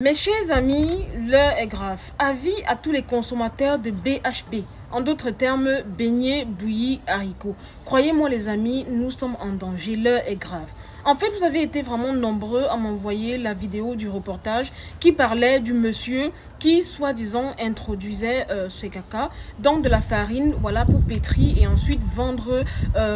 Mes chers amis, l'heure est grave. Avis à tous les consommateurs de BHB. En d'autres termes, beignets, bouillis, haricots. Croyez-moi les amis, nous sommes en danger. L'heure est grave. En fait, vous avez été vraiment nombreux à m'envoyer la vidéo du reportage qui parlait du monsieur qui, soi-disant, introduisait ses caca dans de la farine, voilà, pour pétrir et ensuite vendre,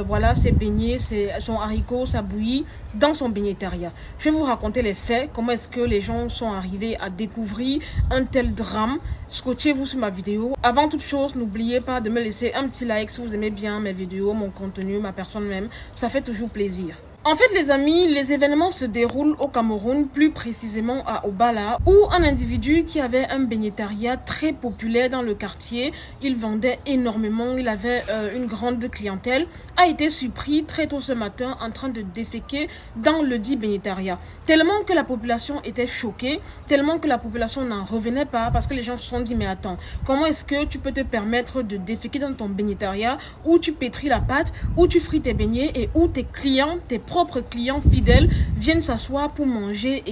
voilà, ses beignets, son haricot, sa bouillie dans son beigneteria. Je vais vous raconter les faits, comment est-ce que les gens sont arrivés à découvrir un tel drame. Scotchez-vous sur ma vidéo. Avant toute chose, n'oubliez pas de me laisser un petit like si vous aimez bien mes vidéos, mon contenu, ma personne même. Ça fait toujours plaisir. En fait, les amis, les événements se déroulent au Cameroun, plus précisément à Obala, où un individu qui avait un beigneteria très populaire dans le quartier, il vendait énormément, il avait une grande clientèle, a été surpris très tôt ce matin en train de déféquer dans le dit beigneteria. Tellement que la population était choquée, tellement que la population n'en revenait pas, parce que les gens se sont dit, mais attends, comment est-ce que tu peux te permettre de déféquer dans ton beigneteria, où tu pétris la pâte, où tu frites tes beignets et où tes clients, tes propres clients fidèles viennent s'asseoir pour manger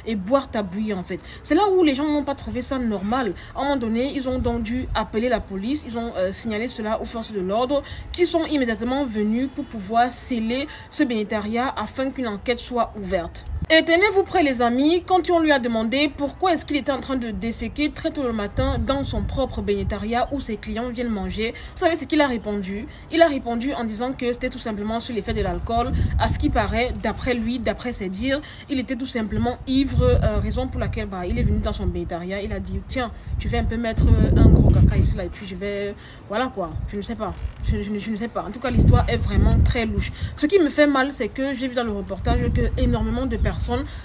et boire ta bouillie en fait. C'est là où les gens n'ont pas trouvé ça normal. À un moment donné, ils ont donc dû appeler la police, ils ont signalé cela aux forces de l'ordre qui sont immédiatement venus pour pouvoir sceller ce beigneteria afin qu'une enquête soit ouverte. Et tenez-vous prêts les amis, quand on lui a demandé pourquoi est-ce qu'il était en train de déféquer très tôt le matin dans son propre beigneteria où ses clients viennent manger, vous savez ce qu'il a répondu? Il a répondu en disant que c'était tout simplement sur l'effet de l'alcool. À ce qui paraît, d'après lui, d'après ses dires, il était tout simplement ivre, raison pour laquelle il est venu dans son beigneteria. Il a dit, tiens, je vais un peu mettre un gros caca ici là et puis je vais, voilà quoi, je ne sais pas, je ne sais pas. En tout cas, l'histoire est vraiment très louche. Ce qui me fait mal, c'est que j'ai vu dans le reportage que énormément de personnes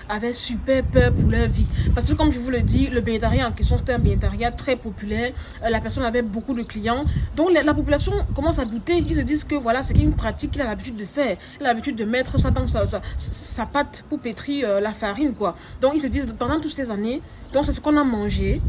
avaient super peur pour leur vie. Parce que comme je vous le dis, le beigneteria en question, c'était un beigneteria très populaire. La personne avait beaucoup de clients. Donc la population commence à douter. Ils se disent que voilà, c'est une pratique qu'il a l'habitude de faire. Il a l'habitude de mettre ça dans sa pâte pour pétrir la farine, quoi. Donc ils se disent, pendant toutes ces années, donc c'est ce qu'on a mangé.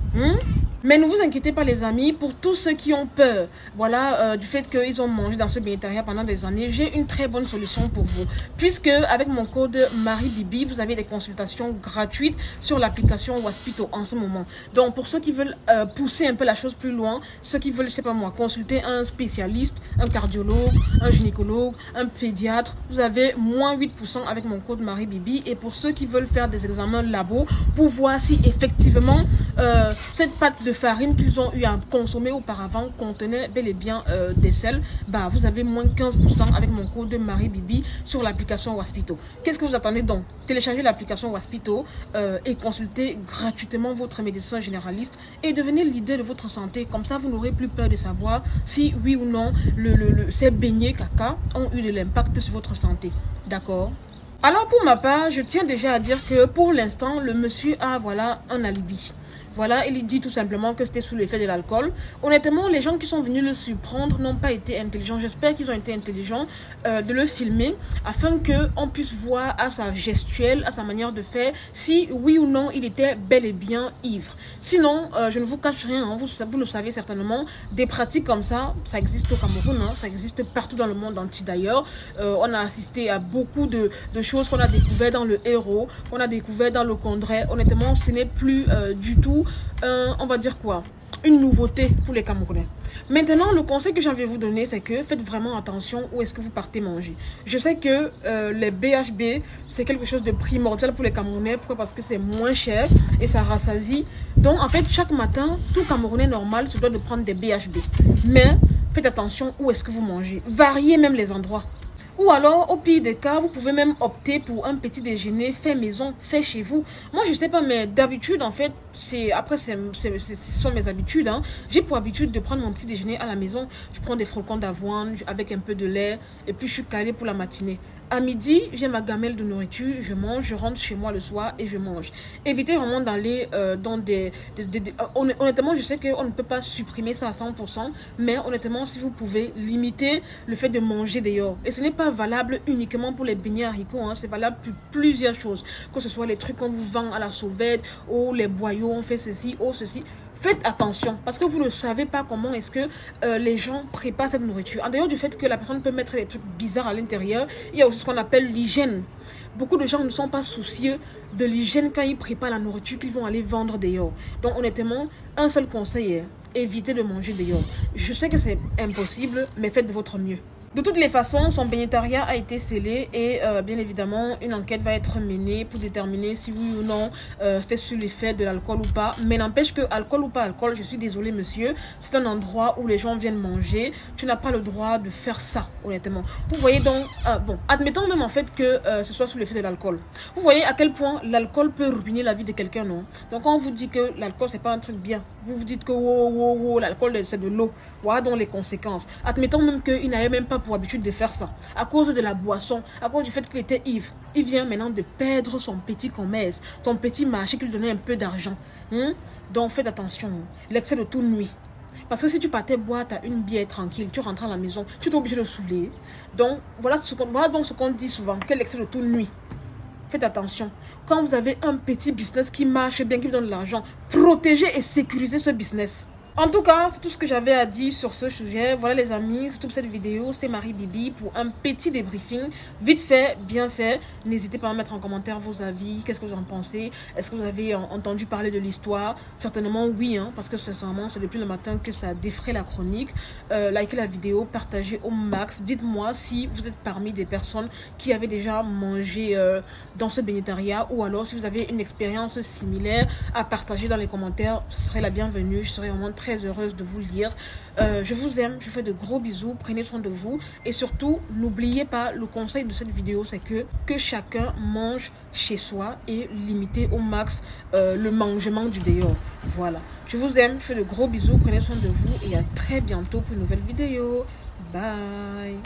Mais ne vous inquiétez pas les amis, pour tous ceux qui ont peur, voilà, du fait qu'ils ont mangé dans ce beigneteria pendant des années, j'ai une très bonne solution pour vous. Puisque avec mon code MarieBibi, vous avez des consultations gratuites sur l'application Waspito en ce moment. Donc pour ceux qui veulent pousser un peu la chose plus loin, ceux qui veulent, je sais pas moi, consulter un spécialiste, un cardiologue, un gynécologue, un pédiatre, vous avez moins 8% avec mon code MarieBibi. Et pour ceux qui veulent faire des examens labo pour voir si effectivement cette pâte de farine qu'ils ont eu à consommer auparavant contenait bel et bien des sels, vous avez moins 15% avec mon code MarieBibi sur l'application Waspito. Qu'est-ce que vous attendez donc? Téléchargez l'application Waspito et consultez gratuitement votre médecin généraliste et devenez leader de votre santé. Comme ça, vous n'aurez plus peur de savoir si oui ou non ces beignets caca ont eu de l'impact sur votre santé. D'accord? Alors pour ma part, je tiens déjà à dire que pour l'instant, le monsieur a voilà un alibi. Voilà, il dit tout simplement que c'était sous l'effet de l'alcool. Honnêtement, les gens qui sont venus le surprendre n'ont pas été intelligents. J'espère qu'ils ont été intelligents de le filmer afin qu'on puisse voir à sa gestuelle, à sa manière de faire, si oui ou non il était bel et bien ivre. Sinon, je ne vous cache rien, hein, vous le savez certainement, des pratiques comme ça existe au Cameroun, hein, ça existe partout dans le monde entier d'ailleurs. On a assisté à beaucoup de choses qu'on a découvert dans le Hérault, qu'on a découvert dans le Condré. Honnêtement, ce n'est plus du tout on va dire quoi, une nouveauté pour les Camerounais. Maintenant, le conseil que j'ai envie de vous donner, c'est que faites vraiment attention où est-ce que vous partez manger. Je sais que les BHB, c'est quelque chose de primordial pour les Camerounais. Pourquoi? Parce que c'est moins cher et ça rassasie. Donc, en fait, chaque matin, tout Camerounais normal se doit de prendre des BHB. Mais faites attention où est-ce que vous mangez. Variez même les endroits. Ou alors, au pire des cas, vous pouvez même opter pour un petit déjeuner fait maison, fait chez vous. Moi, je sais pas, mais d'habitude, en fait, ce sont mes habitudes. Hein. J'ai pour habitude de prendre mon petit déjeuner à la maison. Je prends des flocons d'avoine avec un peu de lait et puis je suis calée pour la matinée. À midi, j'ai ma gamelle de nourriture, je mange, je rentre chez moi le soir et je mange. Évitez vraiment d'aller dans honnêtement, je sais qu'on ne peut pas supprimer ça à 100%, mais honnêtement, si vous pouvez limiter le fait de manger dehors. Et ce n'est pas valable uniquement pour les beignets haricots, hein, c'est valable pour plusieurs choses. Que ce soit les trucs qu'on vous vend à la sauvette, ou les boyaux, on fait ceci, ou ceci. faites attention parce que vous ne savez pas comment est-ce que les gens préparent cette nourriture. En dehors du fait que la personne peut mettre des trucs bizarres à l'intérieur, il y a aussi ce qu'on appelle l'hygiène. Beaucoup de gens ne sont pas soucieux de l'hygiène quand ils préparent la nourriture qu'ils vont aller vendre dehors. Donc honnêtement, un seul conseil est évitez de manger dehors. Je sais que c'est impossible, mais faites de votre mieux. De toutes les façons, son bénétariat a été scellé et bien évidemment, une enquête va être menée pour déterminer si oui ou non c'était sur l'effet de l'alcool ou pas. Mais n'empêche que, alcool ou pas alcool, je suis désolée monsieur, c'est un endroit où les gens viennent manger. Tu n'as pas le droit de faire ça, honnêtement. Vous voyez donc, bon, admettons même en fait que ce soit sous l'effet de l'alcool. Vous voyez à quel point l'alcool peut ruiner la vie de quelqu'un, non? Donc quand on vous dit que l'alcool, c'est pas un truc bien, vous vous dites que l'alcool c'est de l'eau. Voilà donc les conséquences. Admettons même qu'il n'avait même pas pour habitude de faire ça. À cause de la boisson, à cause du fait qu'il était ivre. Il vient maintenant de perdre son petit commerce, son petit marché qui lui donnait un peu d'argent. Donc faites attention. L'excès de tout nuit. Parce que si tu partais boire ta une bière tranquille, tu rentres à la maison, tu es obligé de saouler. Donc voilà donc ce qu'on dit souvent, que l'excès de tout nuit. Faites attention. Quand vous avez un petit business qui marche bien, qui vous donne de l'argent, protégez et sécurisez ce business. En tout cas, c'est tout ce que j'avais à dire sur ce sujet. Voilà les amis, c'est toute cette vidéo. C'est Marie Bibi pour un petit débriefing. Vite fait, bien fait. N'hésitez pas à mettre en commentaire vos avis. Qu'est-ce que vous en pensez? Est-ce que vous avez entendu parler de l'histoire? Certainement oui, parce que sincèrement, c'est depuis le matin que ça défraie la chronique. Likez la vidéo, partagez au max. Dites-moi si vous êtes parmi des personnes qui avaient déjà mangé dans ce bénétariat ou alors si vous avez une expérience similaire à partager dans les commentaires. Ce serait la bienvenue. Je serais vraiment très heureuse de vous lire. Je vous aime, je vous fais de gros bisous, prenez soin de vous et surtout n'oubliez pas, le conseil de cette vidéo c'est que chacun mange chez soi et limitez au max le mangement du dehors. Voilà, je vous aime, je fais de gros bisous, prenez soin de vous et à très bientôt pour une nouvelle vidéo. Bye.